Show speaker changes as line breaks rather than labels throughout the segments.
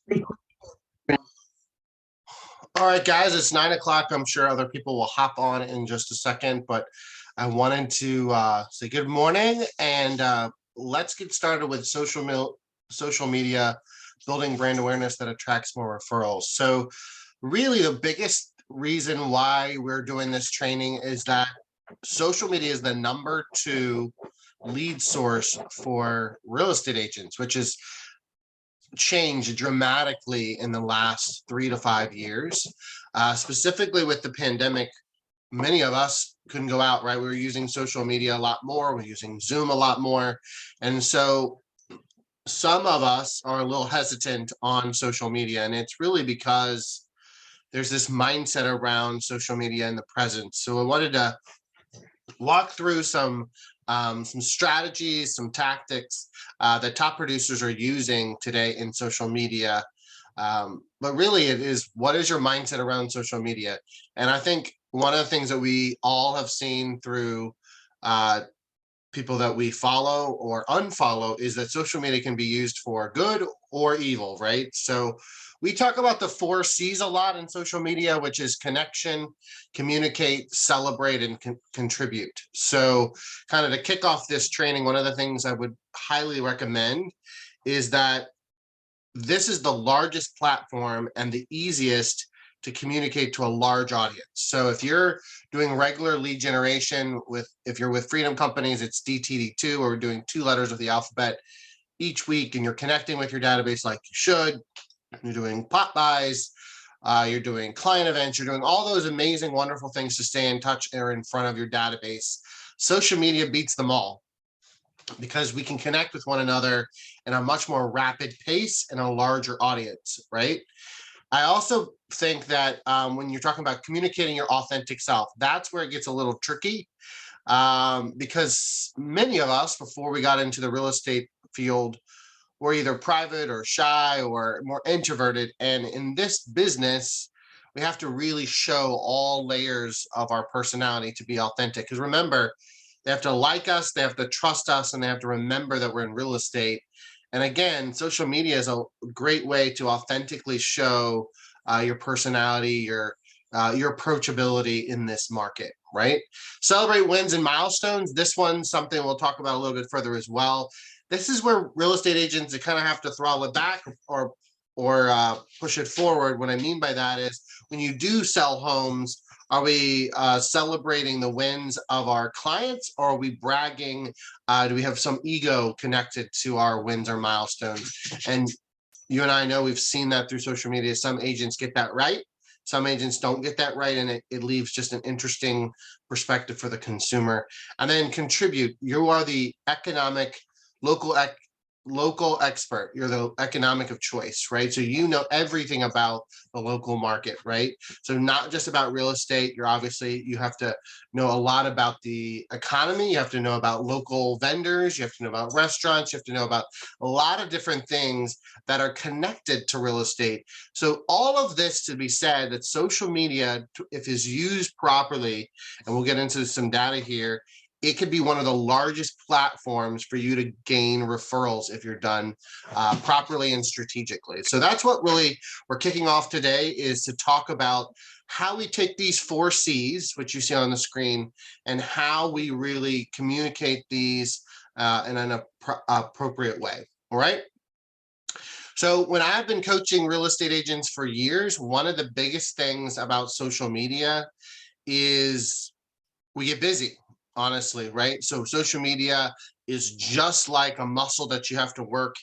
All right, guys, it's 9 o'clock. I'm sure other people will hop on in just a second, but I wanted to say good morning and let's get started with social media, building brand awareness that attracts more referrals. So really the biggest reason why we're doing this training is that social media is the #2 lead source for real estate agents, which is changed dramatically in the last 3 to 5 years. Specifically with the pandemic, many of us couldn't go out, right? We were using social media a lot more. We're using Zoom a lot more. And so some of us are a little hesitant on social media. And it's really because there's this mindset around social media in the present. So I wanted to walk through some strategies, some tactics that top producers are using today in social media. But really it is, what is your mindset around social media? And I think one of the things that we all have seen through people that we follow or unfollow is that social media can be used for good or evil, right? So we talk about the 4 C's a lot in social media, which is connection, communicate, celebrate, and contribute. So kind of to kick off this training, one of the things I would highly recommend is that this is the largest platform and the easiest to communicate to a large audience. So if you're doing regular lead generation if you're with Freedom Companies, it's DTD2, or we're doing 2 letters of the alphabet each week, and you're connecting with your database like you should. You're doing pop buys, you're doing client events, you're doing all those amazing, wonderful things to stay in touch or in front of your database. Social media beats them all because we can connect with one another in a much more rapid pace and a larger audience, right? I also think that when you're talking about communicating your authentic self, that's where it gets a little tricky, because many of us, before we got into the real estate field, were either private or shy or more introverted. And in this business, we have to really show all layers of our personality to be authentic. Because remember, they have to like us, they have to trust us, and they have to remember that we're in real estate. And again, social media is a great way to authentically show your personality, your approachability in this market, right? Celebrate wins and milestones. This one's something we'll talk about a little bit further as well. This is where real estate agents kind of have to throttle it back or push it forward. What I mean by that is when you do sell homes, are we celebrating the wins of our clients, or are we bragging? Do we have some ego connected to our wins or milestones? And you and I know we've seen that through social media. Some agents get that right. Some agents don't get that right, and it leaves just an interesting perspective for the consumer. And then contribute. You are the local expert. You're the economic of choice, right? So you know everything about the local market, right? So not just about real estate. You have to know a lot about the economy. You have to know about local vendors. You have to know about restaurants. You have to know about a lot of different things that are connected to real estate. So all of this to be said, that social media, if is used properly, and we'll get into some data here, it could be one of the largest platforms for you to gain referrals if you're done properly and strategically. So that's what really we're kicking off today, is to talk about how we take these 4 C's, which you see on the screen, and how we really communicate these in an appropriate way. All right. So when I've been coaching real estate agents for years, one of the biggest things about social media is we get busy. Honestly, right? So social media is just like a muscle that you have to work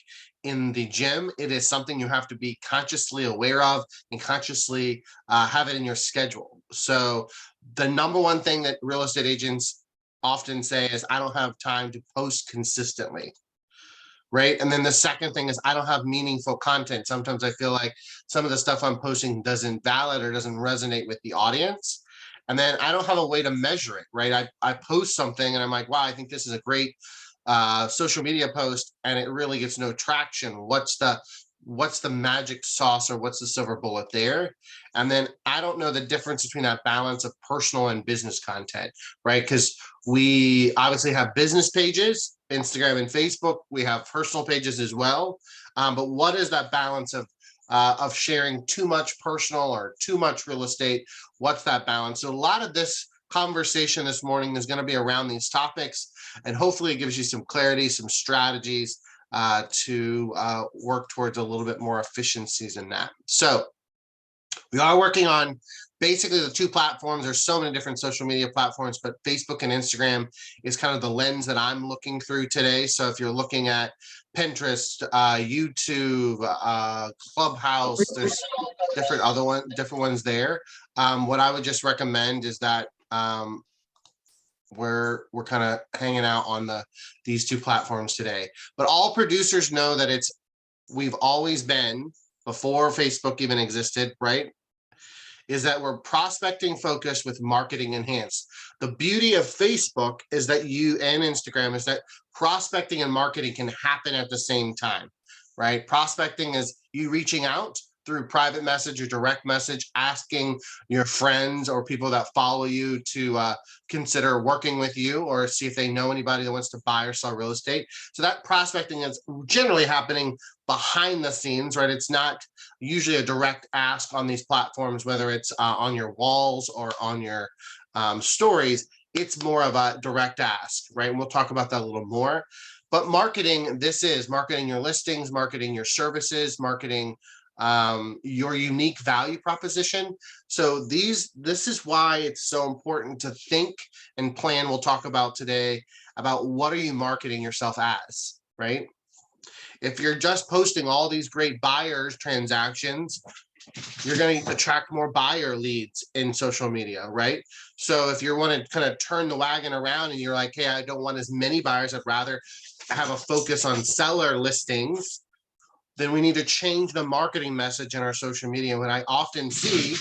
in the gym. It is something you have to be consciously aware of and consciously have it in your schedule. So the #1 thing that real estate agents often say is, I don't have time to post consistently. Right. And then the second thing is, I don't have meaningful content. Sometimes I feel like some of the stuff I'm posting doesn't valid or doesn't resonate with the audience. And then I don't have a way to measure it, right? I post something and I'm like, wow, I think this is a great social media post, and it really gets no traction. What's the magic sauce, or what's the silver bullet there? And then I don't know the difference between that balance of personal and business content, right? Because we obviously have business pages, Instagram and Facebook. We have personal pages as well. But what is that balance of of sharing too much personal or too much real estate. What's that balance? So a lot of this conversation this morning is going to be around these topics, and hopefully it gives you some clarity, some strategies to work towards a little bit more efficiencies in that. So we are working on basically the two platforms. There's so many different social media platforms, but Facebook and Instagram is kind of the lens that I'm looking through today. So if you're looking at Pinterest, YouTube, Clubhouse, there's different ones there. What I would just recommend is that we're kind of hanging out on these two platforms today. But all producers know that we've always been, before Facebook even existed, right? Is that we're prospecting focused with marketing enhanced. The beauty of Facebook is that and Instagram is that prospecting and marketing can happen at the same time, right? Prospecting is you reaching out through private message or direct message, asking your friends or people that follow you to consider working with you or see if they know anybody that wants to buy or sell real estate. So that prospecting is generally happening behind the scenes, right? It's not usually a direct ask on these platforms, whether it's on your walls or on your stories. It's more of a direct ask, right? And we'll talk about that a little more. But marketing, this is marketing your listings, marketing your services, marketing your unique value proposition. So this is why it's so important to think and plan. We'll talk about today about what are you marketing yourself as, right? If you're just posting all these great buyers transactions, you're going to attract more buyer leads in social media, right? So if you want to kind of turn the wagon around and you're like, hey, I don't want as many buyers, I'd rather have a focus on seller listings, then we need to change the marketing message in our social media. What I often see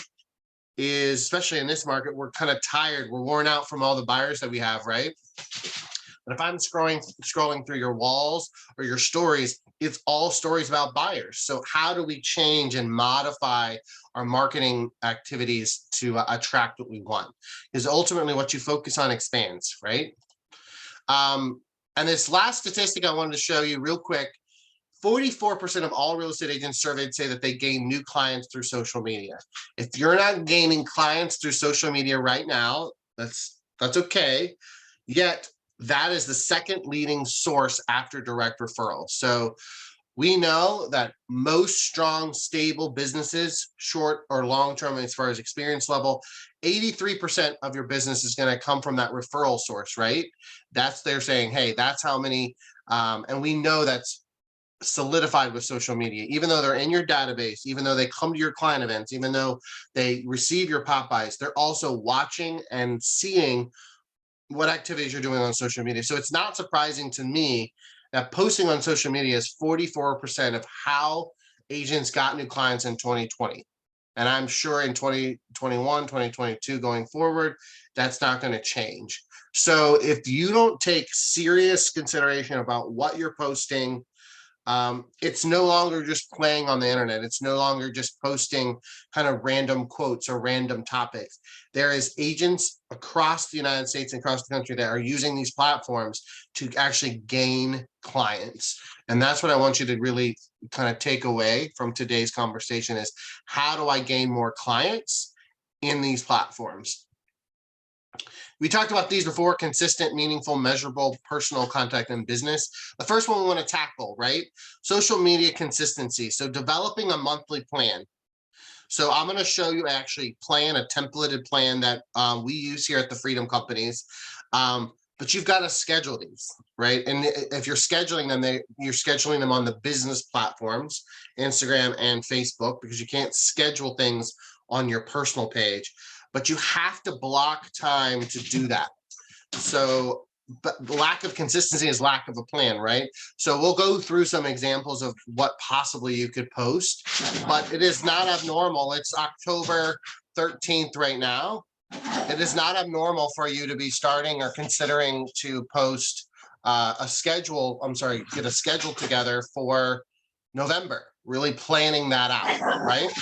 is, especially in this market, we're kind of tired. We're worn out from all the buyers that we have, right? But if I'm scrolling through your walls or your stories, it's all stories about buyers. So how do we change and modify our marketing activities to attract what we want? Because ultimately what you focus on expands, right? And this last statistic I wanted to show you real quick, 44% of all real estate agents surveyed say that they gain new clients through social media. If you're not gaining clients through social media right now, that's okay. Yet that is the second leading source after direct referrals. So we know that most strong, stable businesses, short or long-term as far as experience level, 83% of your business is going to come from that referral source, right? They're saying, hey, that's how many, and we know that's solidified with social media. Even though they're in your database, even though they come to your client events, even though they receive your pop buys, they're also watching and seeing what activities you're doing on social media. So it's not surprising to me that posting on social media is 44% of how agents got new clients in 2020. And I'm sure in 2021, 2022 going forward, that's not going to change. So if you don't take serious consideration about what you're posting, it's no longer just playing on the internet. It's no longer just posting kind of random quotes or random topics. There is agents across the United States and across the country that are using these platforms to actually gain clients. And that's what I want you to really kind of take away from today's conversation is, how do I gain more clients in these platforms? We talked about these before: consistent, meaningful, measurable, personal, contact, and business. The first one we want to tackle, right? Social media consistency. So developing a monthly plan. So I'm going to show you actually a templated plan that we use here at the Freedom Companies. But you've got to schedule these, right? And if you're scheduling them, you're scheduling them on the business platforms, Instagram and Facebook, because you can't schedule things on your personal page. But you have to block time to do that. So, but lack of consistency is lack of a plan, right? So we'll go through some examples of what possibly you could post, but it is not abnormal. It's October 13th right now. It is not abnormal for you to be starting or considering to post get a schedule together for November, really planning that out, right?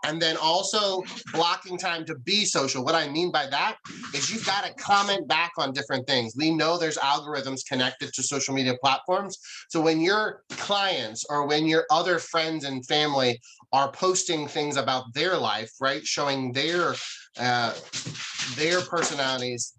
And then also blocking time to be social. What I mean by that is you've got to comment back on different things. We know there's algorithms connected to social media platforms. So when your clients or when your other friends and family are posting things about their life, right, showing their personalities,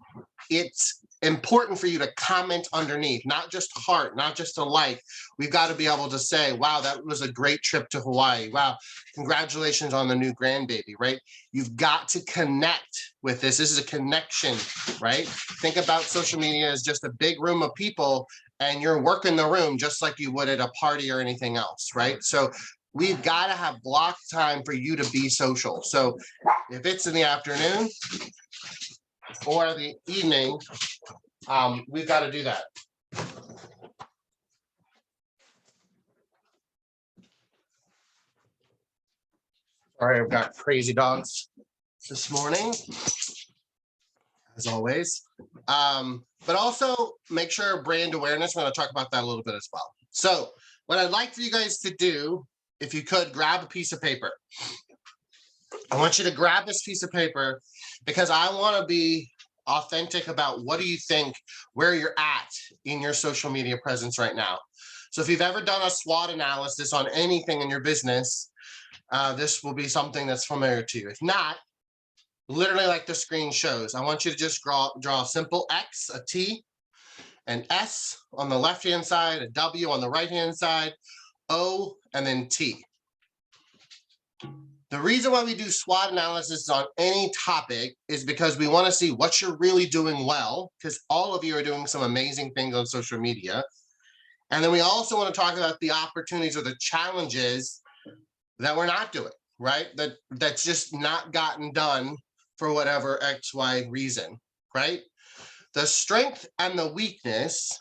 it's important for you to comment underneath, not just heart, not just a like. We've got to be able to say, wow, that was a great trip to Hawaii. Wow, congratulations on the new grandbaby, right? You've got to connect with this. This is a connection, right? Think about social media as just a big room of people and you're working the room just like you would at a party or anything else, right? So we've got to have blocked time for you to be social. So if it's in the afternoon or the evening, we've got to do that. All right, I've got crazy dogs this morning, as always. But also make sure brand awareness, we're going to talk about that a little bit as well. So what I'd like for you guys to do, if you could, grab a piece of paper. I want you to grab this piece of paper because I want to be authentic about what do you think, where you're at in your social media presence right now. So if you've ever done a SWOT analysis on anything in your business, this will be something that's familiar to you. If not, literally like the screen shows, I want you to just draw a simple X, a T, an S on the left-hand side, a W on the right-hand side, O, and then T. The reason why we do SWOT analysis on any topic is because we want to see what you're really doing well, because all of you are doing some amazing things on social media. And then we also want to talk about the opportunities or the challenges that we're not doing, right? That's just not gotten done for whatever XY reason, right? The strength and the weakness,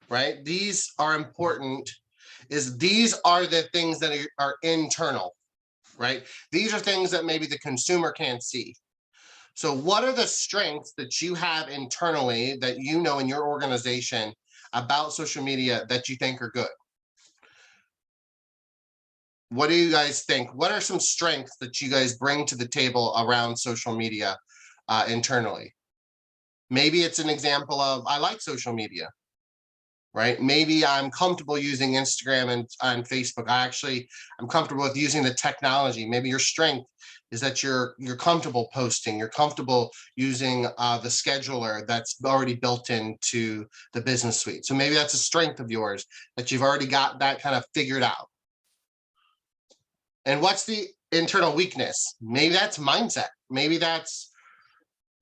right? These are important, these are the things that are internal, right? These are things that maybe the consumer can't see. So what are the strengths that you have internally that you know in your organization about social media that you think are good? What do you guys think? What are some strengths that you guys bring to the table around social media internally? Maybe it's an example of, I like social media, right? Maybe I'm comfortable using Instagram and Facebook. I'm comfortable with using the technology. Maybe your strength is that you're comfortable posting, you're comfortable using the scheduler that's already built into the business suite. So maybe that's a strength of yours that you've already got that kind of figured out. And what's the internal weakness? Maybe that's mindset. Maybe that's,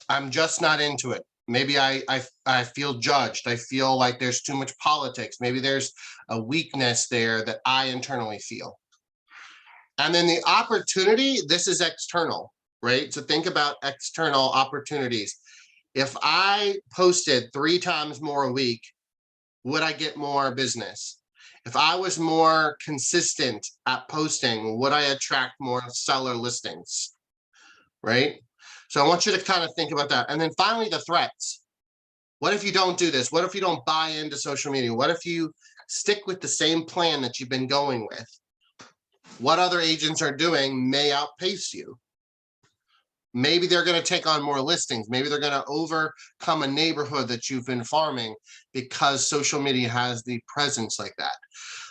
I'm just not into it. Maybe I feel judged. I feel like there's too much politics. Maybe there's a weakness there that I internally feel. And then the opportunity, this is external, right? So think about external opportunities. If I posted 3 times more a week, would I get more business? If I was more consistent at posting, would I attract more seller listings, right? So I want you to kind of think about that. And then finally, the threats. What if you don't do this? What if you don't buy into social media? What if you stick with the same plan that you've been going with? What other agents are doing may outpace you. Maybe they're going to take on more listings. Maybe they're going to overcome a neighborhood that you've been farming because social media has the presence like that.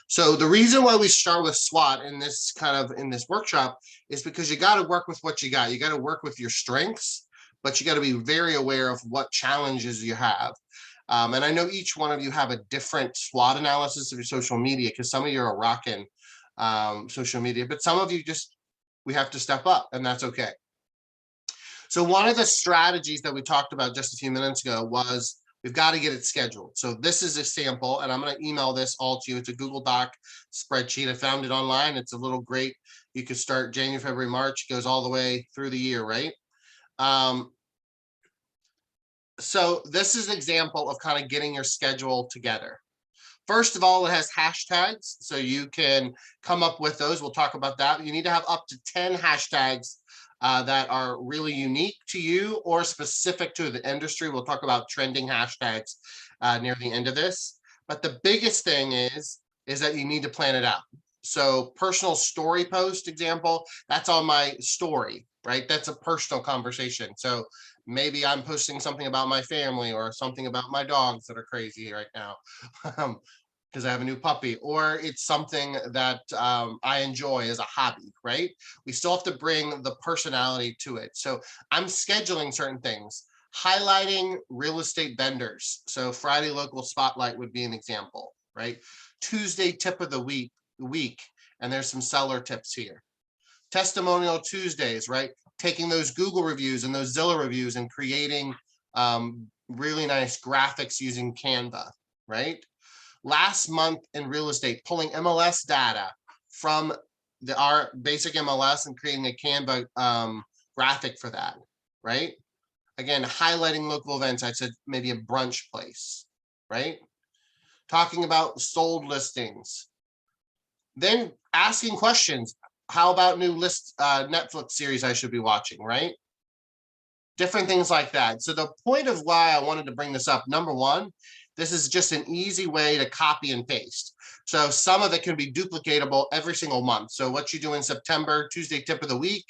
So the reason why we start with SWOT in this workshop is because you got to work with what you got. You got to work with your strengths, but you got to be very aware of what challenges you have. And I know each one of you have a different SWOT analysis of your social media, because some of you are rocking social media, but some of you we have to step up, and that's okay. So one of the strategies that we talked about just a few minutes ago was we've got to get it scheduled. So this is a sample, and I'm going to email this all to you. It's a Google Doc spreadsheet. I found it online. It's a little great. You could start January, February, March, goes all the way through the year, right? So this is an example of kind of getting your schedule together. First of all, it has hashtags, so you can come up with those. We'll talk about that. You need to have up to 10 hashtags that are really unique to you or specific to the industry. We'll talk about trending hashtags near the end of this. But the biggest thing is that you need to plan it out. So personal story post example, that's on my story, right? That's a personal conversation. So maybe I'm posting something about my family or something about my dogs that are crazy right now. Because I have a new puppy, or it's something that I enjoy as a hobby, right? We still have to bring the personality to it. So I'm scheduling certain things, highlighting real estate vendors. So Friday local spotlight would be an example, right? Tuesday tip of the week, and there's some seller tips here. Testimonial Tuesdays, right? Taking those Google reviews and those Zillow reviews and creating really nice graphics using Canva, right? Last month in real estate, pulling MLS data from our basic MLS and creating a Canva graphic for that, right? Again, highlighting local events. I said maybe a brunch place, right? Talking about sold listings. Then asking questions. How about new Netflix series I should be watching, right? Different things like that. So the point of why I wanted to bring this up, number one, this is just an easy way to copy and paste. So some of it can be duplicatable every single month. So what you do in September, Tuesday tip of the week,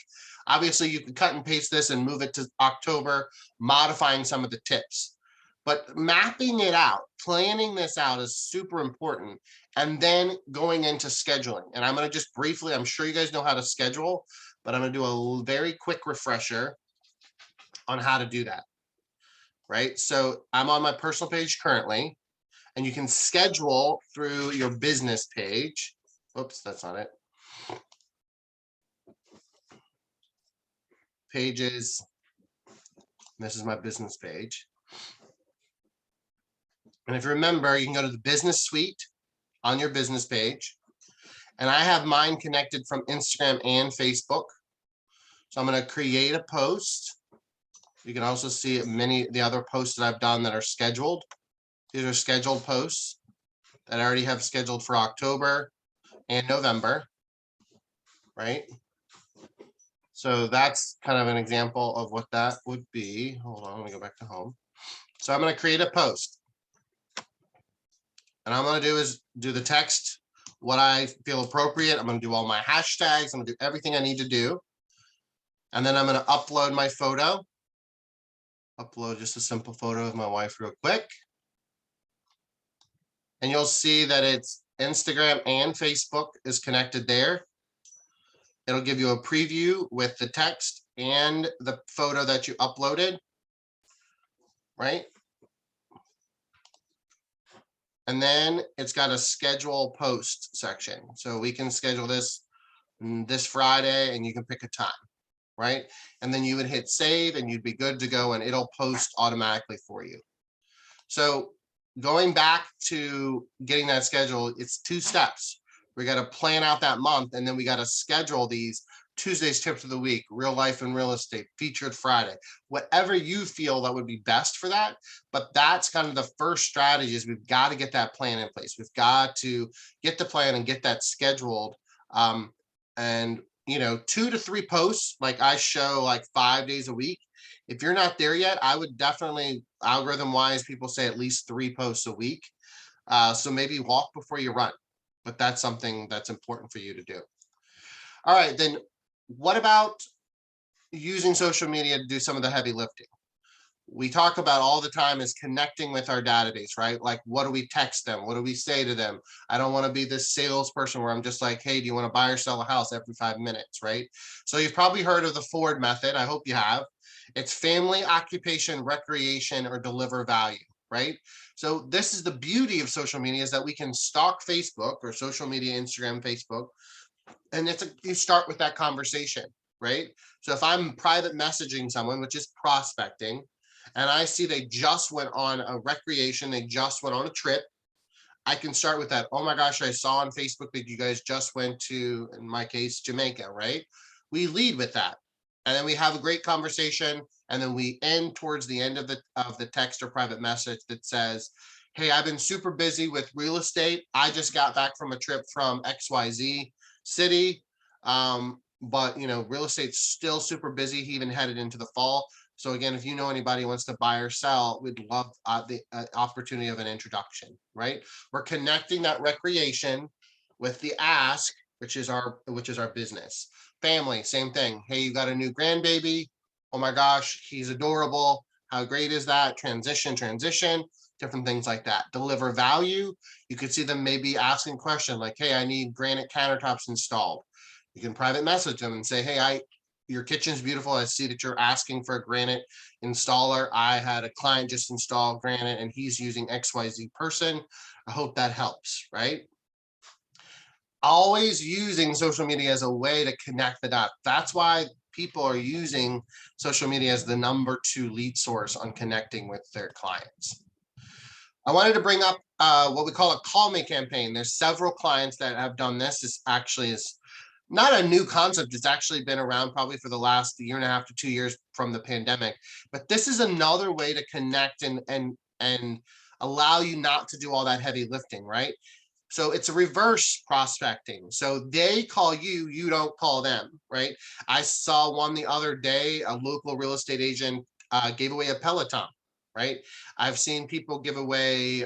obviously you can cut and paste this and move it to October, modifying some of the tips. But mapping it out, planning this out is super important. And then going into scheduling. And I'm going to just briefly, I'm sure you guys know how to schedule, but I'm going to do a very quick refresher on how to do that, right? So I'm on my personal page currently, and you can schedule through your business page. Oops, that's not it. Pages. This is my business page. And if you remember, you can go to the business suite on your business page. And I have mine connected from Instagram and Facebook. So I'm going to create a post. You can also see many of the other posts that I've done that are scheduled. These are scheduled posts that I already have scheduled for October and November, right? So that's kind of an example of what that would be. Hold on, let me go back to home. So I'm going to create a post. And I'm going to do is do the text, what I feel appropriate. I'm going to do all my hashtags. I'm going to do everything I need to do. And then I'm going to upload my photo. Upload just a simple photo of my wife real quick. And you'll see that it's Instagram and Facebook is connected there. It'll give you a preview with the text and the photo that you uploaded, right? And then it's got a schedule post section. So we can schedule this Friday and you can pick a time, right? And then you would hit save and you'd be good to go and it'll post automatically for you. So going back to getting that schedule, it's 2 steps. We got to plan out that month and then we got to schedule these Tuesday's tips of the week, real life and real estate, featured Friday, whatever you feel that would be best for that. But that's kind of the first strategy is we've got to get that plan in place. We've got to get the plan and get that scheduled. And, 2 to 3 posts, like I show like 5 days a week. If you're not there yet, I would definitely, algorithm wise, people say at least 3 posts a week. So maybe walk before you run, but that's something that's important for you to do. All right, then what about using social media to do some of the heavy lifting? We talk about all the time is connecting with our database, right? Like, what do we text them? What do we say to them? I don't want to be this salesperson where I'm just like, hey, do you want to buy or sell a house every 5 minutes, right? So you've probably heard of the Ford method. I hope you have. It's family, occupation, recreation, or deliver value, right? So this is the beauty of social media is that we can stalk Facebook or social media, Instagram, Facebook, and you start with that conversation, right? So if I'm private messaging someone, which is prospecting, and I see they just went on a recreation, they just went on a trip, I can start with that. Oh my gosh, I saw on Facebook that you guys just went to, in my case, Jamaica, right? We lead with that. And then we have a great conversation. And then we end towards the end of the text or private message that says, hey, I've been super busy with real estate. I just got back from a trip from XYZ city. But real estate's still super busy. He even headed into the fall. So again, if you know anybody who wants to buy or sell, we'd love the opportunity of an introduction, right? We're connecting that recreation with the ask which is our business. Family, same thing. Hey, you got a new grandbaby. Oh my gosh, he's adorable. How great is that? Transition, different things like that. Deliver value. You could see them maybe asking a question like, hey, I need granite countertops installed. You can private message them and say, hey, your kitchen's beautiful. I see that you're asking for a granite installer. I had a client just install granite and he's using XYZ person. I hope that helps, right? Always using social media as a way to connect the dots. That's why people are using social media as the #2 lead source on connecting with their clients. I wanted to bring up what we call a call me campaign. There's several clients that have done this. This actually is not a new concept. It's actually been around probably for the last 1.5 to 2 years from the pandemic. But this is another way to connect and allow you not to do all that heavy lifting, right? So it's a reverse prospecting. So they call you, you don't call them, right? I saw one the other day, a local real estate agent gave away a Peloton, right? I've seen people give away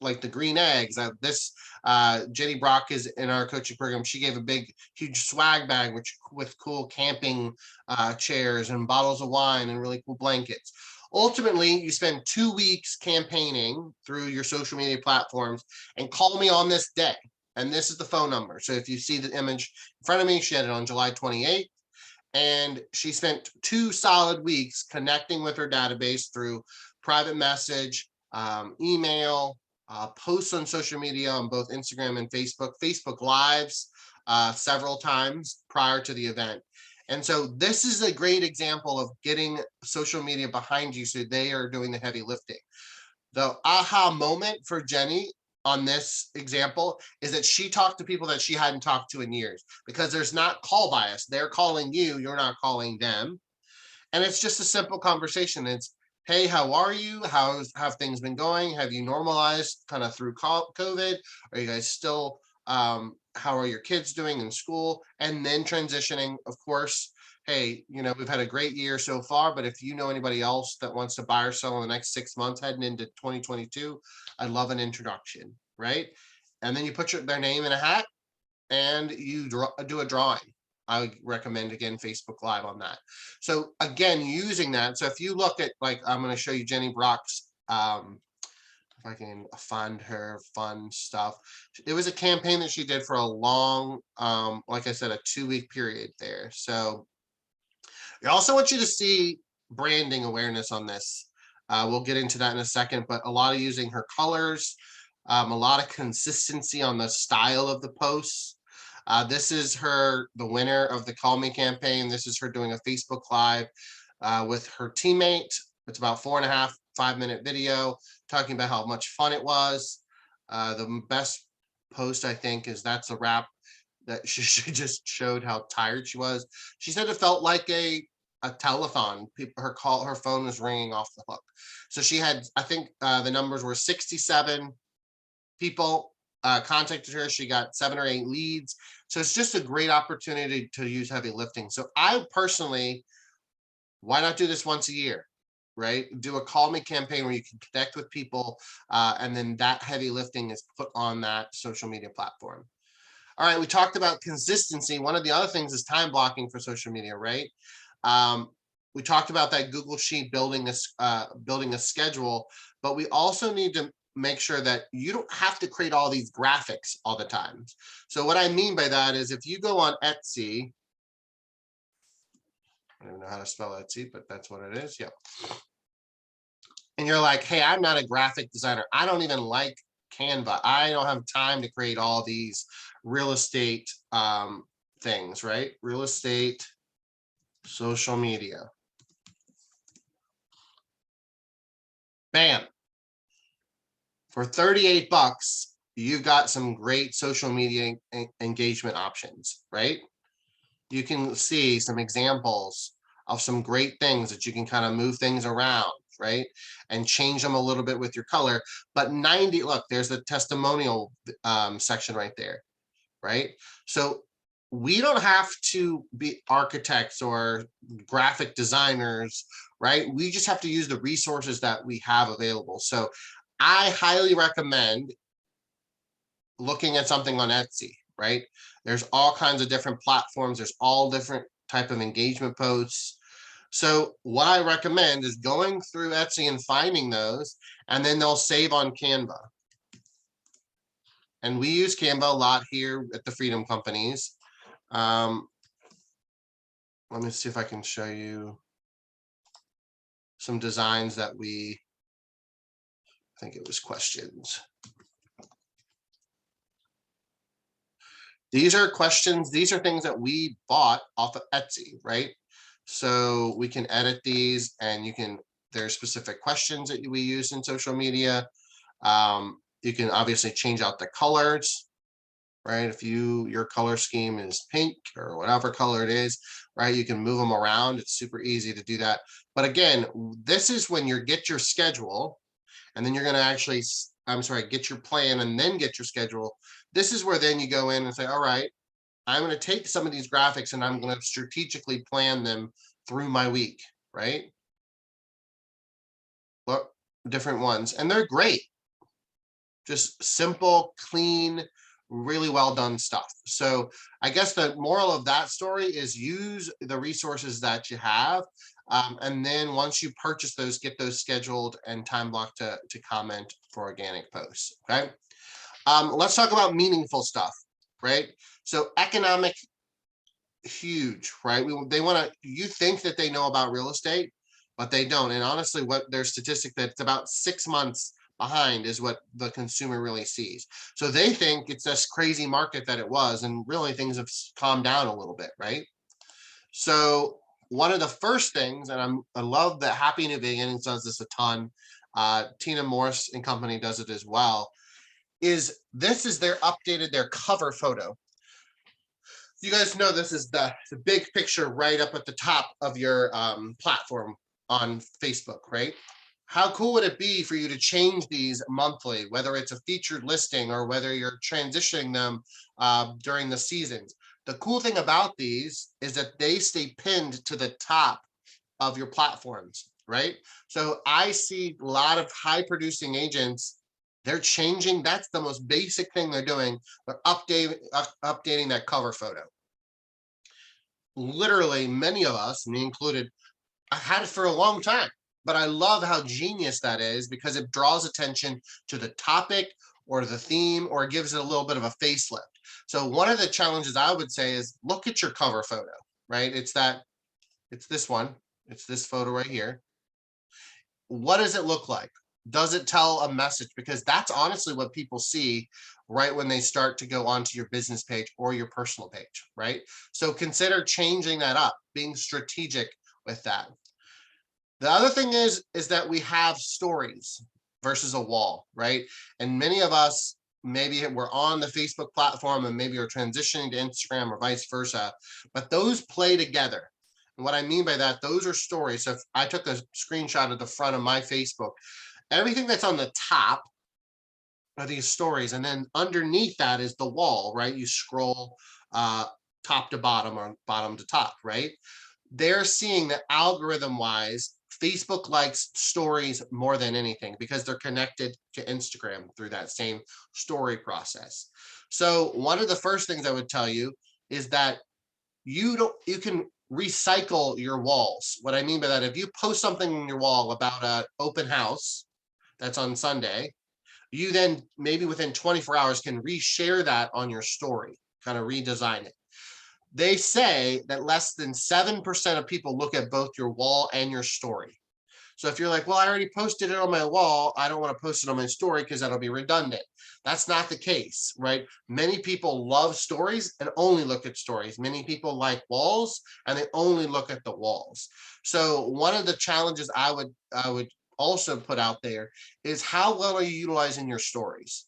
like the green eggs. Jenny Brock is in our coaching program. She gave a big, huge swag bag, with cool camping chairs and bottles of wine and really cool blankets. Ultimately, you spend 2 weeks campaigning through your social media platforms and call me on this day. And this is the phone number. So if you see the image in front of me, she had it on July 28th. And she spent 2 solid weeks connecting with her database through private message, email, posts on social media on both Instagram and Facebook Lives several times prior to the event. And so this is a great example of getting social media behind you so they are doing the heavy lifting. The aha moment for Jenny on this example is that she talked to people that she hadn't talked to in years, because there's not call bias. They're calling you, you're not calling them. And it's just a simple conversation. It's, hey, how are you? Have things been going? Have you normalized kind of through COVID? Are you guys still, how are your kids doing in school? And then transitioning, of course, hey, we've had a great year so far, but if you know anybody else that wants to buy or sell in the next 6 months heading into 2022, I'd love an introduction, right? And then you put their name in a hat and you do a drawing. I would recommend, again, Facebook Live on that. So again, using that. So if you look at, like, I'm going to show you Jenny Brock's, if I can find her fun stuff. It was a campaign that she did for a long, like I said, a 2-week period there. So I also want you to see branding awareness on this. We'll get into that in a second, but a lot of using her colors, a lot of consistency on the style of the posts. This is the winner of the Call Me campaign. This is her doing a Facebook Live with her teammate. It's about 4.5, 5-minute video talking about how much fun it was. The best post, I think, is that's a wrap that she just showed how tired she was. She said it felt like a telethon. Her phone was ringing off the hook. So she had, I think the numbers were 67 people contacted her. She got 7 or 8 leads. So it's just a great opportunity to use heavy lifting. So I personally, why not do this once a year, right? Do a call me campaign where you can connect with people, and then that heavy lifting is put on that social media platform. All right, we talked about consistency. One of the other things is time blocking for social media, right? We talked about that Google Sheet, building a schedule, but we also need to make sure that you don't have to create all these graphics all the time. So what I mean by that is, if you go on Etsy, I don't know how to spell Etsy, but that's what it is. Yeah. And you're like, hey, I'm not a graphic designer. I don't even like Canva. I don't have time to create all these real estate things, right? Real estate, social media. Bam. For 38 bucks, you've got some great social media engagement options, right? You can see some examples of some great things that you can kind of move things around, right? And change them a little bit with your color. But look, there's the testimonial section right there, right? So we don't have to be architects or graphic designers, right? We just have to use the resources that we have available. So I highly recommend looking at something on Etsy, right? There's all kinds of different platforms. There's all different type of engagement posts. So what I recommend is going through Etsy and finding those, and then they'll save on Canva. And we use Canva a lot here at the Freedom Companies. Let me see if I can show you some designs that I think it was questions. These are questions. These are things that we bought off of Etsy, right? So we can edit these, and there's specific questions that we use in social media. You can obviously change out the colors, right? If your color scheme is pink or whatever color it is, right? You can move them around. It's super easy to do that. But again, this is when you get your schedule, and then you're going to actually, get your plan and then get your schedule. This is where then you go in and say, all right, I'm going to take some of these graphics and I'm going to strategically plan them through my week, right? Look, different ones, and they're great. Just simple, clean, really well done stuff. So I guess the moral of that story is use the resources that you have. And then once you purchase those, get those scheduled and time blocked to comment for organic posts. Okay. Let's talk about meaningful stuff, right? So economic, huge, right? They want to, you think that they know about real estate, but they don't. And honestly, what their statistic that it's about 6 months behind is what the consumer really sees. So they think it's this crazy market that it was, and really things have calmed down a little bit, right? So one of the first things, and I love that Happy New Beginnings does this a ton. Tina Morris and company does it as well. This is their cover photo. You guys know this is the big picture right up at the top of your platform on Facebook, right? How cool would it be for you to change these monthly, whether it's a featured listing or whether you're transitioning them during the seasons? The cool thing about these is that they stay pinned to the top of your platforms, right? So I see a lot of high producing agents, they're changing. That's the most basic thing they're doing. They're updating that cover photo. Literally, many of us, me included, I had it for a long time, but I love how genius that is because it draws attention to the topic or the theme, or it gives it a little bit of a facelift. So one of the challenges I would say is look at your cover photo, right? It's this one. It's this photo right here. What does it look like? Does it tell a message? Because that's honestly what people see right when they start to go onto your business page or your personal page, right? So consider changing that up, being strategic with that. The other thing is that we have stories versus a wall, right? And many of us, maybe we're on the Facebook platform and maybe we're transitioning to Instagram or vice versa, but those play together. And what I mean by that, those are stories. So if I took a screenshot of the front of my Facebook, everything that's on the top are these stories. And then underneath that is the wall, right? You scroll top to bottom or bottom to top, right? They're seeing that algorithm wise, Facebook likes stories more than anything because they're connected to Instagram through that same story process. So one of the first things I would tell you is that you can recycle your walls. What I mean by that, if you post something on your wall about an open house that's on Sunday, you then maybe within 24 hours can reshare that on your story, kind of redesign it. They say that less than 7% of people look at both your wall and your story. So if you're like, well, I already posted it on my wall, I don't want to post it on my story because that'll be redundant. That's not the case, right? Many people love stories and only look at stories. Many people like walls and they only look at the walls. So one of the challenges I would also put out there is how well are you utilizing your stories?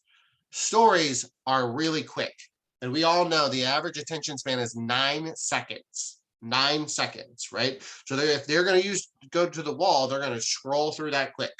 Stories are really quick. And we all know the average attention span is 9 seconds. 9 seconds, right? So if they're going to go to the wall, they're going to scroll through that quick.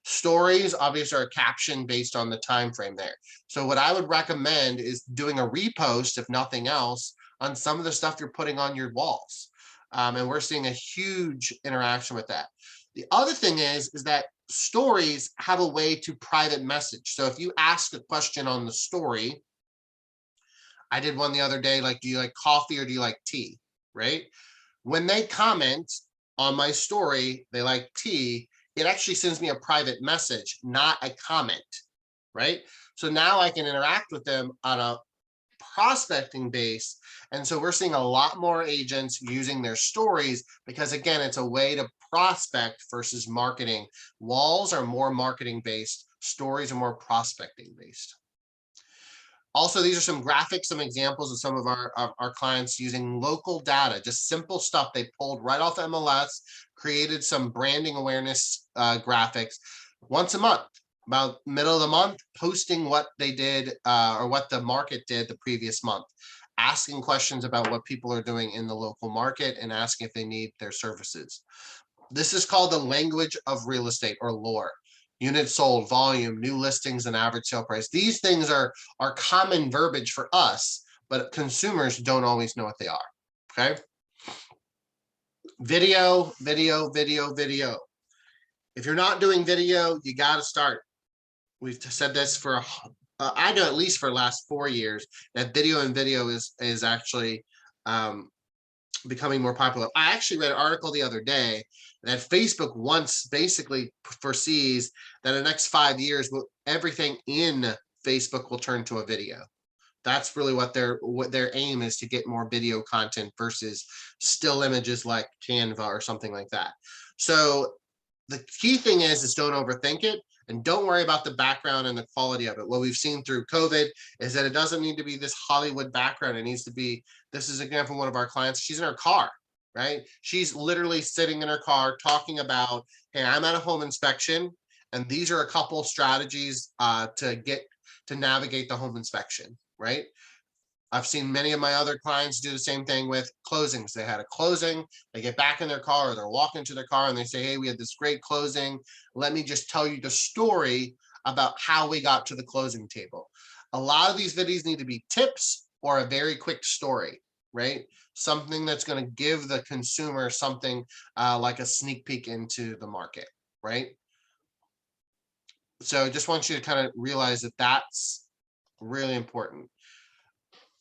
Stories obviously are a caption based on the time frame there. So what I would recommend is doing a repost, if nothing else, on some of the stuff you're putting on your walls. And we're seeing a huge interaction with that. The other thing is that stories have a way to private message. So if you ask a question on the story, I did one the other day, like, do you like coffee or do you like tea? Right? When they comment on my story, they like tea, it actually sends me a private message, not a comment, right? So now I can interact with them on a prospecting base. And so we're seeing a lot more agents using their stories because, again, it's a way to prospect versus marketing. Walls are more marketing based, stories are more prospecting based. Also, these are some graphics, some examples of some of our clients using local data, just simple stuff they pulled right off MLS, created some branding awareness graphics once a month, about middle of the month, posting what they did or what the market did the previous month, asking questions about what people are doing in the local market and asking if they need their services. This is called the language of real estate, or lore. Units sold, volume, new listings, and average sale price. These things are common verbiage for us, but consumers don't always know what they are. Okay. Video, video, video, video. If you're not doing video, you got to start. We've said this for I know at least for the last 4 years that video is actually becoming more popular. I actually read an article the other day that Facebook once basically foresees that in the next 5 years, everything in Facebook will turn to a video. That's really what their aim is, to get more video content versus still images like Canva or something like that. So the key thing is don't overthink it, and don't worry about the background and the quality of it. What we've seen through COVID is that it doesn't need to be this Hollywood background. It needs to be, this is again from one of our clients, she's in her car, right? She's literally sitting in her car talking about, hey, I'm at a home inspection, and these are a couple strategies to navigate the home inspection, right? I've seen many of my other clients do the same thing with closings. They had a closing, they get back in their car, or they're walking to their car and they say, hey, we had this great closing. Let me just tell you the story about how we got to the closing table. A lot of these videos need to be tips or a very quick story, right? Something that's going to give the consumer something like a sneak peek into the market, right? So I just want you to kind of realize that that's really important.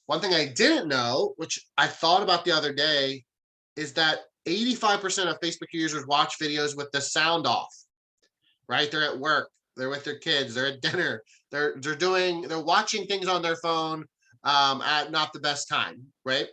One thing I didn't know, which I thought about the other day, is that 85% of Facebook users watch videos with the sound off, right? They're at work, they're with their kids, they're at dinner, they're watching things on their phone at not the best time, right?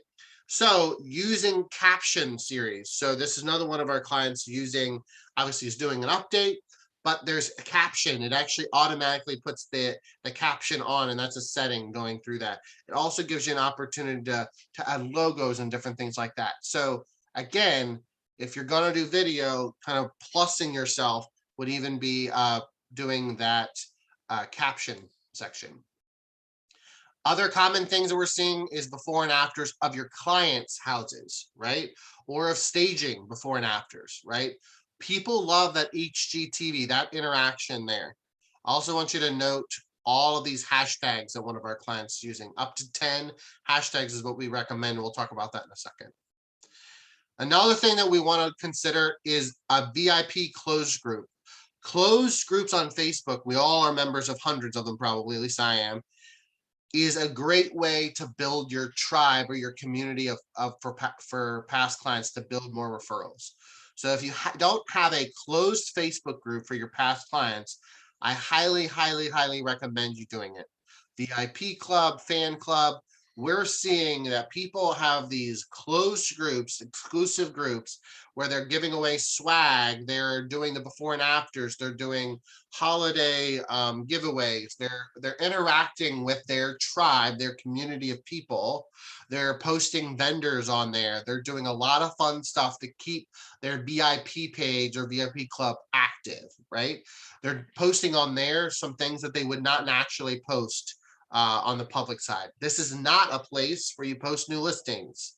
So using caption series. So this is another one of our clients using, obviously is doing an update, but there's a caption. It actually automatically puts the caption on, and that's a setting going through that. It also gives you an opportunity to add logos and different things like that. So again, if you're going to do video, kind of plussing yourself would even be doing that caption section. Other common things that we're seeing is before and afters of your clients' houses, right? Or of staging before and afters, right? People love that HGTV, that interaction there. I also want you to note all of these hashtags that one of our clients is using. Up to 10 hashtags is what we recommend. We'll talk about that in a second. Another thing that we want to consider is a VIP closed group. Closed groups on Facebook, we all are members of hundreds of them probably, at least I am, is a great way to build your tribe or your community for past clients, to build more referrals. So if you don't have a closed Facebook group for your past clients, I highly, highly, highly recommend you doing it. VIP club, fan club. We're seeing that people have these closed groups, exclusive groups, where they're giving away swag, they're doing the before and afters, they're doing holiday giveaways, they're interacting with their tribe, their community of people, they're posting vendors on there, they're doing a lot of fun stuff to keep their VIP page or VIP club active, right? They're posting on there some things that they would not naturally post on the public side. This is not a place where you post new listings.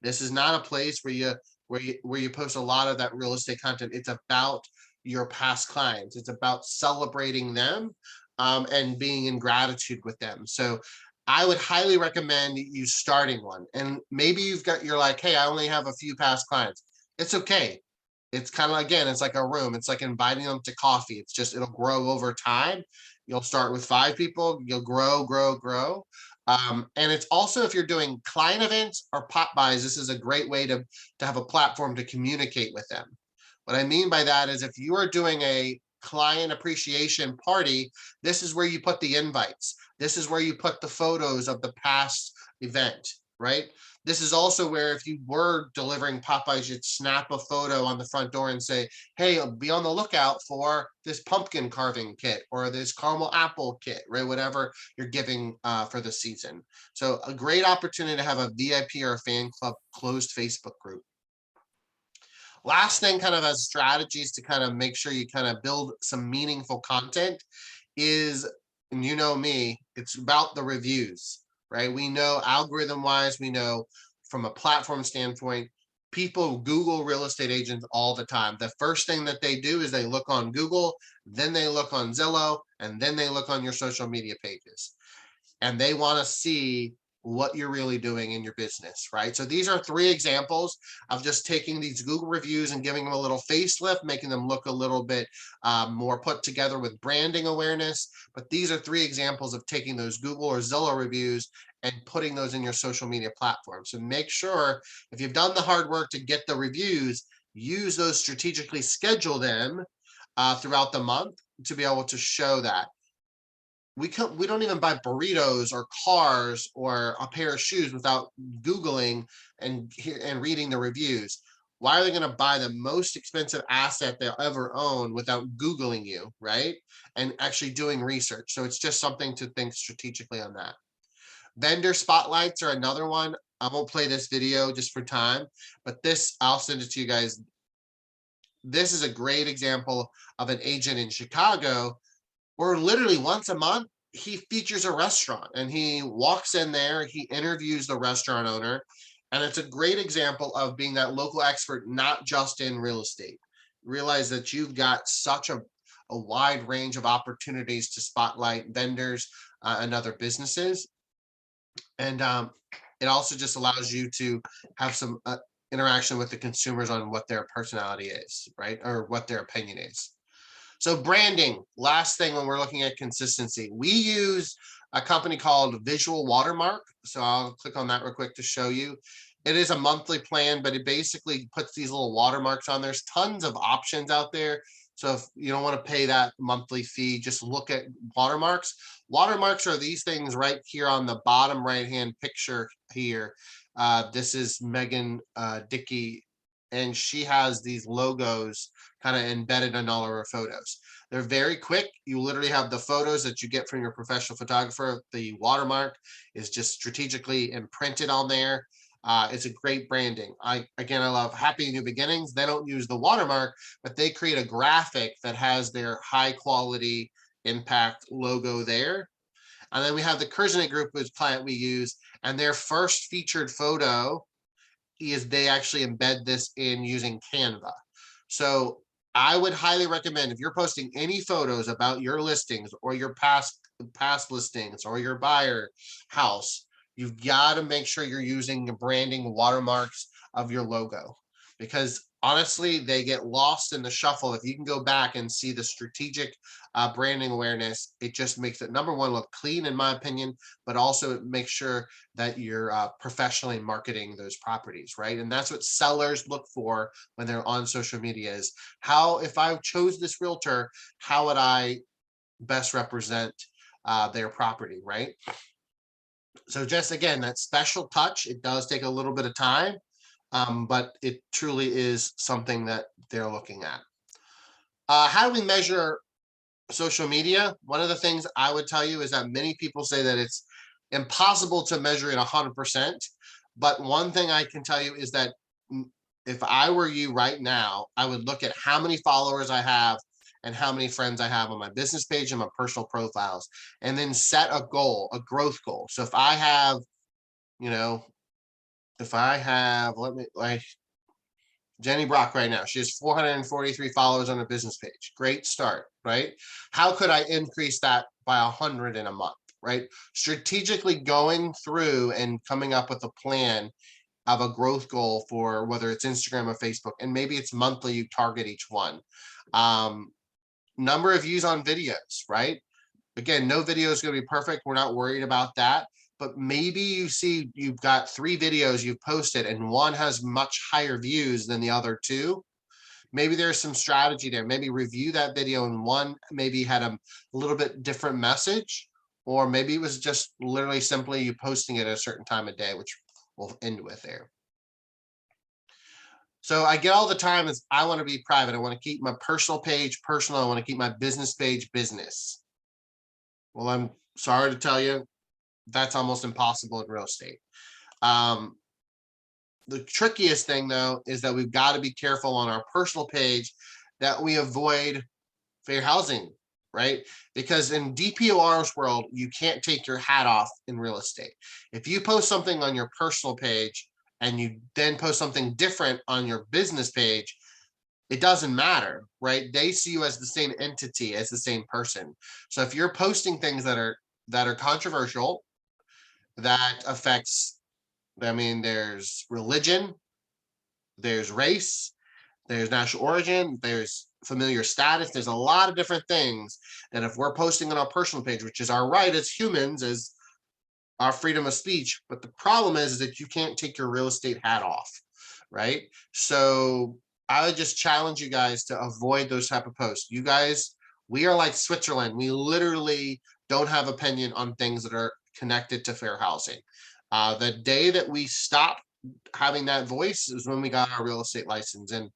This is not a place where you post a lot of that real estate content. It's about your past clients. It's about celebrating them and being in gratitude with them. So I would highly recommend you starting one. And maybe you're like, hey, I only have a few past clients. It's okay. it's kind of, again, it's like a room. It's like inviting them to coffee. It's just, it'll grow over time. You'll start with 5 people, you'll grow, grow, grow. And it's also, if you're doing client events or pop buys, this is a great way to have a platform to communicate with them. What I mean by that is, if you are doing a client appreciation party, this is where you put the invites. This is where you put the photos of the past event, right? This is also where, if you were delivering Popeyes, you'd snap a photo on the front door and say, hey, be on the lookout for this pumpkin carving kit or this caramel apple kit, right? Whatever you're giving for the season. So a great opportunity to have a VIP or a fan club closed Facebook group. Last thing, kind of as strategies to kind of make sure you kind of build some meaningful content is, and you know me, it's about the reviews, right? We know algorithm wise, we know from a platform standpoint, people Google real estate agents all the time. The first thing that they do is they look on Google, then they look on Zillow, and then they look on your social media pages. And they want to see what you're really doing in your business, right? So these are 3 examples of just taking these Google reviews and giving them a little facelift, making them look a little bit more put together with branding awareness. But these are 3 examples of taking those Google or Zillow reviews and putting those in your social media platform. So make sure, if you've done the hard work to get the reviews, use those strategically, schedule them throughout the month to be able to show that. We don't even buy burritos or cars or a pair of shoes without Googling and reading the reviews. Why are they going to buy the most expensive asset they'll ever own without Googling you, right? And actually doing research. So it's just something to think strategically on that. Vendor spotlights are another one. I won't play this video just for time, but this, I'll send it to you guys. This is a great example of an agent in Chicago, or literally once a month, he features a restaurant and he walks in there, he interviews the restaurant owner. And it's a great example of being that local expert, not just in real estate. Realize that you've got such a wide range of opportunities to spotlight vendors and other businesses. And it also just allows you to have some interaction with the consumers on what their personality is, right? Or what their opinion is. So branding, last thing when we're looking at consistency, we use a company called Visual Watermark. So I'll click on that real quick to show you. It is a monthly plan, but it basically puts these little watermarks on. There's tons of options out there. So if you don't want to pay that monthly fee, just look at watermarks. Watermarks are these things right here on the bottom right-hand picture here. This is Megan Dickey, and she has these logos kind of embedded in all of her photos. They're very quick. You literally have the photos that you get from your professional photographer. The watermark is just strategically imprinted on there. It's a great branding. I love Happy New Beginnings. They don't use the watermark, but they create a graphic that has their high quality impact logo there. And then we have the Kersney Group, which client we use, and their first featured photo is they actually embed this in using Canva. So I would highly recommend, if you're posting any photos about your listings or your past listings or your buyer house, you've got to make sure you're using the branding watermarks of your logo, because honestly, they get lost in the shuffle. If you can go back and see the strategic branding awareness, it just makes it, number one, look clean, in my opinion, but also it makes sure that you're professionally marketing those properties, right? And that's what sellers look for when they're on social media is, how, if I chose this realtor, how would I best represent their property, right? So just, again, that special touch, it does take a little bit of time, but it truly is something that they're looking at. How do we measure social media? One of the things I would tell you is that many people say that it's impossible to measure it 100%. But one thing I can tell you is that if I were you right now, I would look at how many followers I have and how many friends I have on my business page and my personal profiles, and then set a goal, a growth goal. So if I have, like Jenny Brock right now, she has 443 followers on her business page. Great start, right? How could I increase that by 100 in a month, right? Strategically going through and coming up with a plan of a growth goal for whether it's Instagram or Facebook, and maybe it's monthly, you target each one. Number of views on videos, right? Again, no video is going to be perfect. We're not worried about that. But maybe you see you've got 3 videos you've posted and one has much higher views than the other 2. Maybe there's some strategy there. Maybe review that video and one maybe had a little bit different message, or maybe it was just literally simply you posting it at a certain time of day, which we'll end with there. So I get all the time is I want to be private. I want to keep my personal page personal. I want to keep my business page business. Well, I'm sorry to tell you, that's almost impossible in real estate. The trickiest thing though is that we've got to be careful on our personal page that we avoid fair housing, right? Because in DPOR's world, you can't take your hat off in real estate. If you post something on your personal page and you then post something different on your business page, it doesn't matter, right? They see you as the same entity, as the same person. So if you're posting things that are controversial, that affects, I mean, there's religion, there's race, there's national origin, there's familiar status, there's a lot of different things that if we're posting on our personal page, which is our right as humans, as our freedom of speech, but the problem is that you can't take your real estate hat off, right? So I would just challenge you guys to avoid those type of posts. You guys, we are like Switzerland. We literally don't have opinion on things that are connected to fair housing. The day that we stop having that voice is when we got our real estate license. And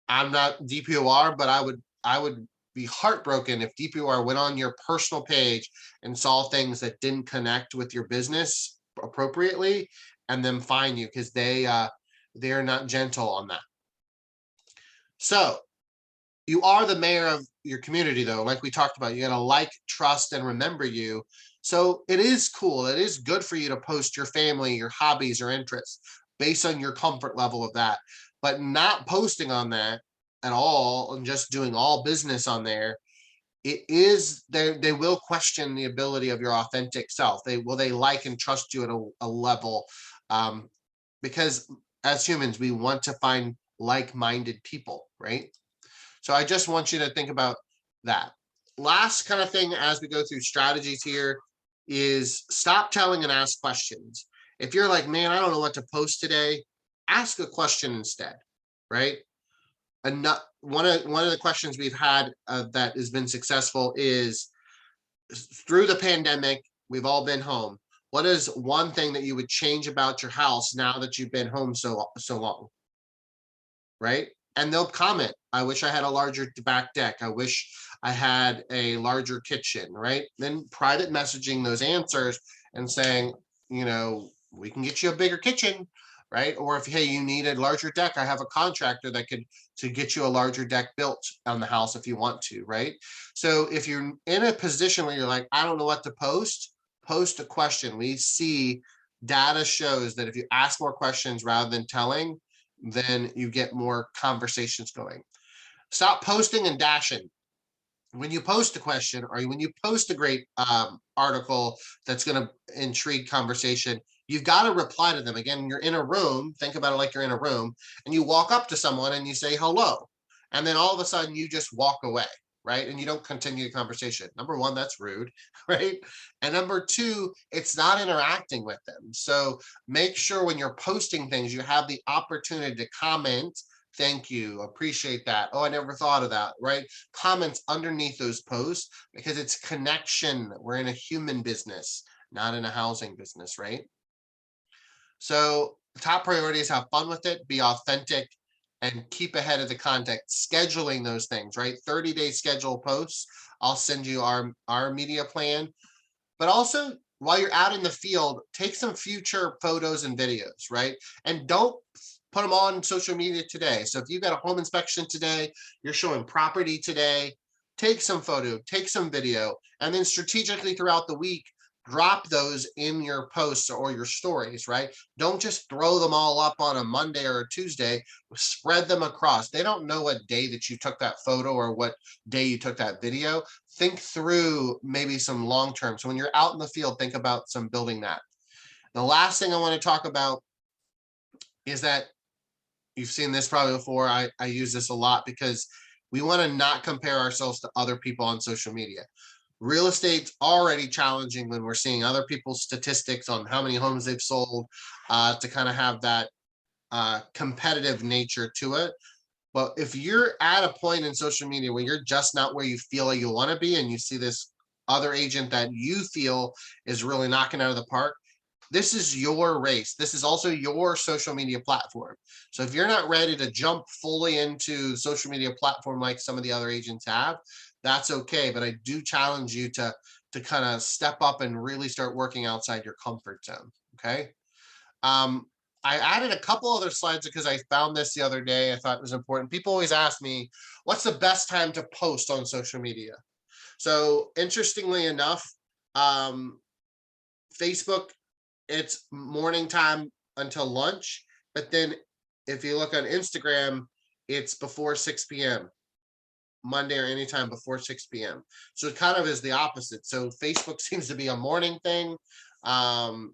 I'm not DPOR, but I would be heartbroken if DPOR went on your personal page and saw things that didn't connect with your business appropriately and then fine you, because they're not gentle on that. So you are the mayor of your community, though, like we talked about. You got to like, trust, and remember you. So it is cool. It is good for you to post your family, your hobbies, or interests based on your comfort level of that. But not posting on that at all and just doing all business on there, it is they will question the ability of your authentic self. They like and trust you at a level, because as humans we want to find like-minded people, right? So I just want you to think about that. Last kind of thing as we go through strategies here is stop telling and ask questions. If you're like, man, I don't know what to post today, ask a question instead, right? And not, one of the questions we've had that has been successful is, through the pandemic, we've all been home. What is one thing that you would change about your house now that you've been home so long, right? And they'll comment, I wish I had a larger back deck. I wish I had a larger kitchen, right? Then private messaging those answers and saying, you know, we can get you a bigger kitchen, right? Or if, hey, you need a larger deck, I have a contractor that could to get you a larger deck built on the house if you want to, right? So if you're in a position where you're like, I don't know what to post a question. We see data shows that if you ask more questions rather than telling, then you get more conversations going. Stop posting and dashing. When you post a question or when you post a great article that's going to intrigue conversation, you've got to reply to them. Again, you're in a room, think about it like you're in a room, and you walk up to someone and you say hello. And then all of a sudden you just walk away, right? And you don't continue the conversation. Number one, that's rude, right? And number two, it's not interacting with them. So make sure when you're posting things, you have the opportunity to comment. Thank you, appreciate that. Oh, I never thought of that, right? Comments underneath those posts, because it's connection. We're in a human business, not in a housing business, right? So top priority is have fun with it, be authentic, and keep ahead of the content, scheduling those things, right? 30-day schedule posts. I'll send you our media plan, but also while you're out in the field, take some future photos and videos, right? And don't put them on social media today. So if you got a home inspection today, you're showing property today, take some photo, take some video, and then strategically throughout the week, drop those in your posts or your stories, right? Don't just throw them all up on a Monday or a Tuesday, spread them across. They don't know what day that you took that photo or what day you took that video. Think through maybe some long-term. So when you're out in the field, think about some building that. The last thing I want to talk about is that you've seen this probably before. I use this a lot because we want to not compare ourselves to other people on social media. Real estate's already challenging when we're seeing other people's statistics on how many homes they've sold, to kind of have that competitive nature to it. But if you're at a point in social media where you're just not where you feel like you want to be, and you see this other agent that you feel is really knocking out of the park, this is your race. This is also your social media platform. So if you're not ready to jump fully into social media platform like some of the other agents have, that's okay. But I do challenge you to kind of step up and really start working outside your comfort zone. Okay. Um, I added a couple other slides because I found this the other day. I thought it was important. People always ask me, what's the best time to post on social media? So interestingly enough, um, Facebook, it's morning time until lunch. But then if you look on Instagram, it's before 6 p.m. Monday or anytime before 6 p.m. So it kind of is the opposite. So Facebook seems to be a morning thing. And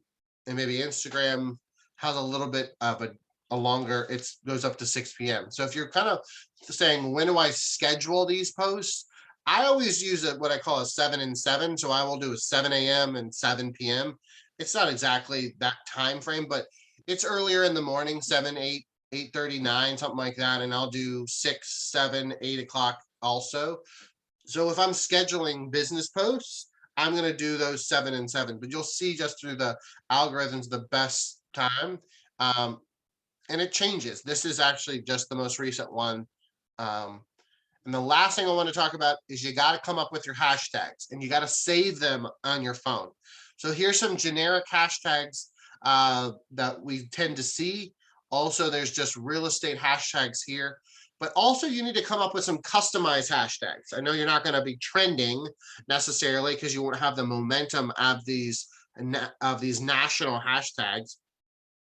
maybe Instagram has a little bit of a longer, it goes up to 6 p.m. So if you're kind of saying, when do I schedule these posts? I always use what I call a 7 and 7. So I will do a 7 a.m. and 7 p.m. It's not exactly that time frame, but it's earlier in the morning, 7, 8, 8:39, something like that. And I'll do 6, 7, 8 o'clock also. So if I'm scheduling business posts, I'm going to do those 7 and 7, but you'll see just through the algorithms the best time. And it changes. This is actually just the most recent one. And the last thing I want to talk about is you got to come up with your hashtags, and you got to save them on your phone. So here's some generic hashtags that we tend to see. Also, there's just real estate hashtags here, but also you need to come up with some customized hashtags. I know you're not going to be trending necessarily because you won't have the momentum of these national hashtags.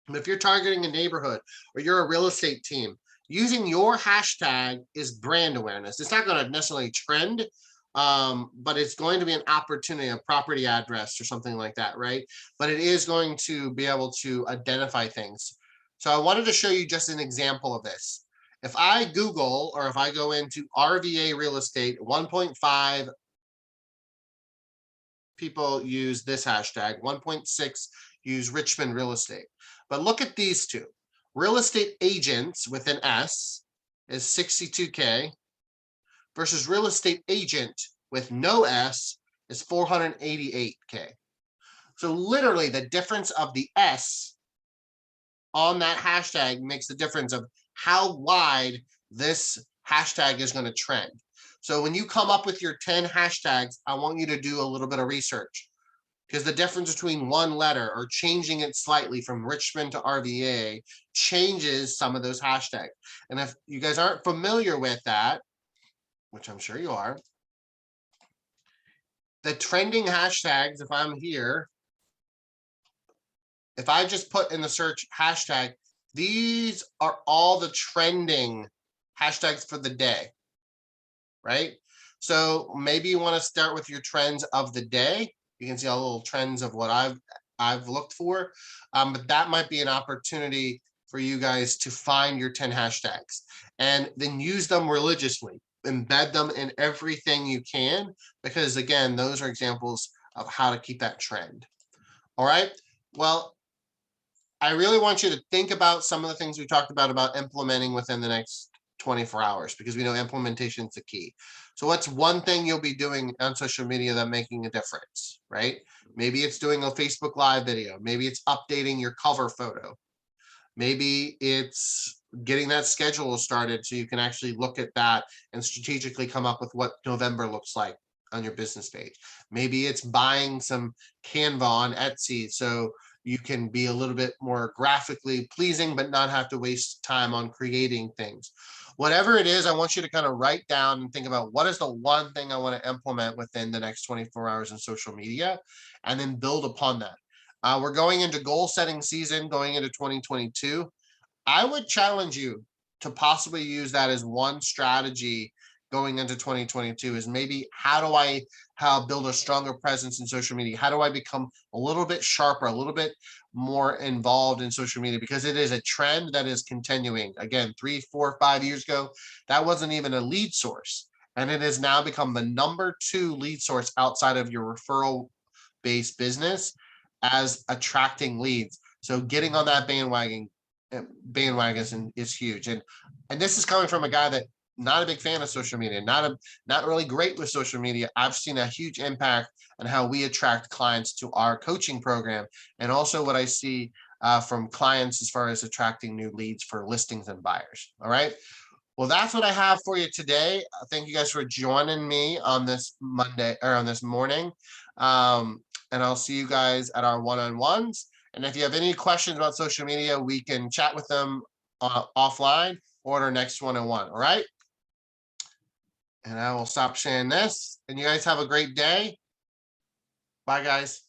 But if you're targeting a neighborhood or you're a real estate team, using your hashtag is brand awareness. It's not going to necessarily trend, but it's going to be an opportunity, a property address or something like that, right? But it is going to be able to identify things. So I wanted to show you just an example of this. If I Google, or if I go into RVA real estate, 1.5 people use this hashtag, 1.6 use Richmond real estate. But look at these two. Real estate agents with an S is 62K versus real estate agent with no S is 488K. So literally the difference of the S on that hashtag makes the difference of how wide this hashtag is going to trend. So when you come up with your 10 hashtags, I want you to do a little bit of research, because the difference between one letter or changing it slightly from Richmond to RVA changes some of those hashtags. And if you guys aren't familiar with that, which I'm sure you are, the trending hashtags, if I'm here, if I just put in the search hashtag, these are all the trending hashtags for the day, right? So maybe you want to start with your trends of the day. You can see all the little trends of what I've looked for, but that might be an opportunity for you guys to find your 10 hashtags and then use them religiously. Embed them in everything you can, because again, those are examples of how to keep that trend. All right. Well, I really want you to think about some of the things we talked about implementing within the next 24 hours, because we know implementation is the key. So what's one thing you'll be doing on social media that making a difference, right? Maybe it's doing a Facebook Live video. Maybe it's updating your cover photo. Maybe it's getting that schedule started so you can actually look at that and strategically come up with what November looks like on your business page. Maybe it's buying some Canva on Etsy so you can be a little bit more graphically pleasing, but not have to waste time on creating things. Whatever it is, I want you to kind of write down and think about, what is the one thing I want to implement within the next 24 hours in social media, and then build upon that. We're going into goal setting season, going into 2022. I would challenge you to possibly use that as one strategy going into 2022 is maybe how build a stronger presence in social media? How do I become a little bit sharper, a little bit more involved in social media? Because it is a trend that is continuing. Again, 3, 4, 5 years ago, that wasn't even a lead source. And it has now become the number 2 lead source outside of your referral based business as attracting leads. So getting on that bandwagon is huge. And this is coming from a guy that not a big fan of social media, not really great with social media. I've seen a huge impact on how we attract clients to our coaching program, and also what I see from clients as far as attracting new leads for listings and buyers. All right. Well, that's what I have for you today. Thank you guys for joining me on this Monday or on this morning. And I'll see you guys at our one-on-ones. And if you have any questions about social media, we can chat with them offline or at our next one-on-one. All right. And I will stop sharing this. And you guys have a great day. Bye, guys.